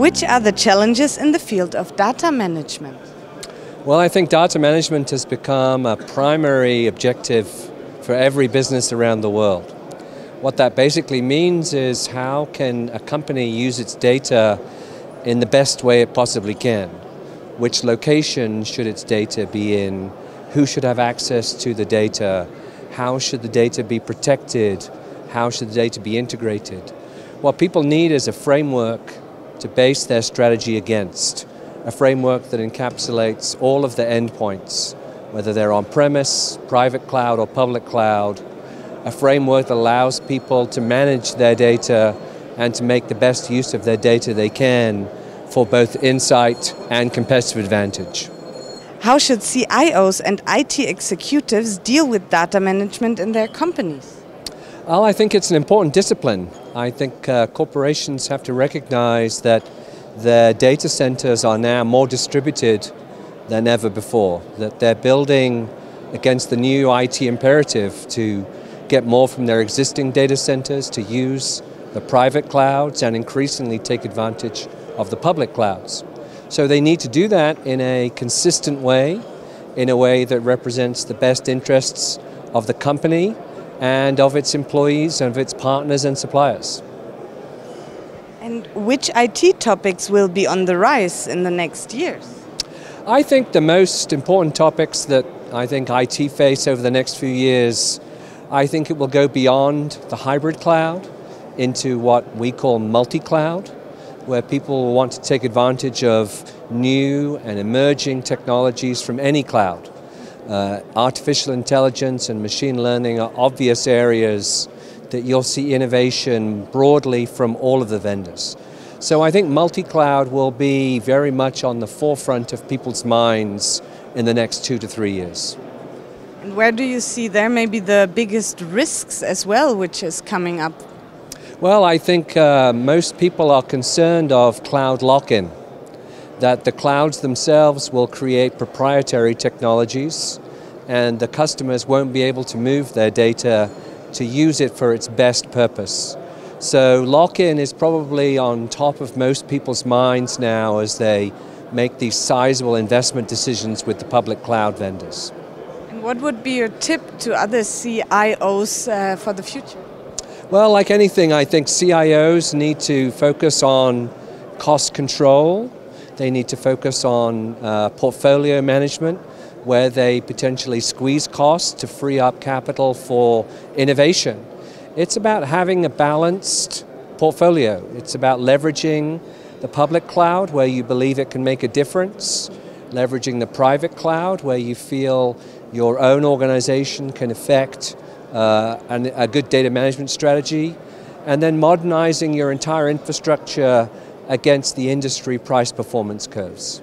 Which are the challenges in the field of data management? Well, I think data management has become a primary objective for every business around the world. What that basically means is how can a company use its data in the best way it possibly can? Which location should its data be in? Who should have access to the data? How should the data be protected? How should the data be integrated? What people need is a framework to base their strategy against, a framework that encapsulates all of the endpoints, whether they're on-premise, private cloud or public cloud, a framework that allows people to manage their data and to make the best use of their data they can for both insight and competitive advantage. How should CIOs and IT executives deal with data management in their companies? Well, I think it's an important discipline. I think corporations have to recognize that their data centers are now more distributed than ever before, that they're building against the new IT imperative to get more from their existing data centers, to use the private clouds and increasingly take advantage of the public clouds. So they need to do that in a consistent way, in a way that represents the best interests of the company and of its employees and of its partners and suppliers. And which IT topics will be on the rise in the next years? I think the most important topics that I think IT face over the next few years, I think it will go beyond the hybrid cloud into what we call multi-cloud, where people will want to take advantage of new and emerging technologies from any cloud. Artificial intelligence and machine learning are obvious areas that you'll see innovation broadly from all of the vendors. So I think multi-cloud will be very much on the forefront of people's minds in the next 2 to 3 years. And where do you see there maybe the biggest risks as well, which is coming up? Well, I think most people are concerned of cloud lock-in, that the clouds themselves will create proprietary technologies and the customers won't be able to move their data to use it for its best purpose. So lock-in is probably on top of most people's minds now as they make these sizable investment decisions with the public cloud vendors. And what would be your tip to other CIOs for the future? Well, like anything, I think CIOs need to focus on cost control. They need to focus on portfolio management, where they potentially squeeze costs to free up capital for innovation. It's about having a balanced portfolio. It's about leveraging the public cloud where you believe it can make a difference, leveraging the private cloud where you feel your own organization can affect a good data management strategy, and then modernizing your entire infrastructure against the industry price performance curves.